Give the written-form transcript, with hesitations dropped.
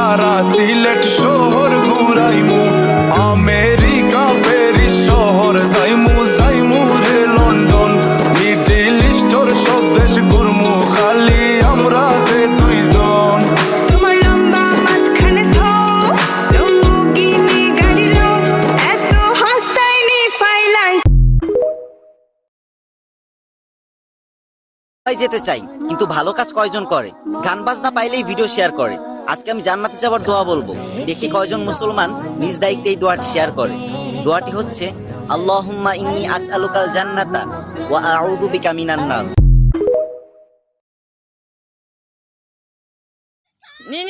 সারা সিলেট শহর ঘুরাইমু, America Paris শহর যাইমু, যাইমু রে লন্ডন, মিডল ইস্টর সব দেশ ঘুরমু, খালি আমরা যে দুইজন। তোমার লম্বা মাঝখানে থো, লম্বরগিনি গাড়ি লো, এত হাসতাইনি ফাইলাই। যেতে চাই, কিন্তু ভালো কাজ কয়জন করে? গান বাজনা পাইলেই ভিডিও শেয়ার করে। আজকে আমি জান্নাতে যাবার দোয়া বলবো, দেখি কয়জন মুসলমান নিজ দায়িত্বে এই দোয়াটি শেয়ার করে। দোয়াটি হচ্ছে আল্লাহুম্মা ইন্নী আসআলুকাল জান্নাতা ওয়া আউযু বিকা মিনান নার। নি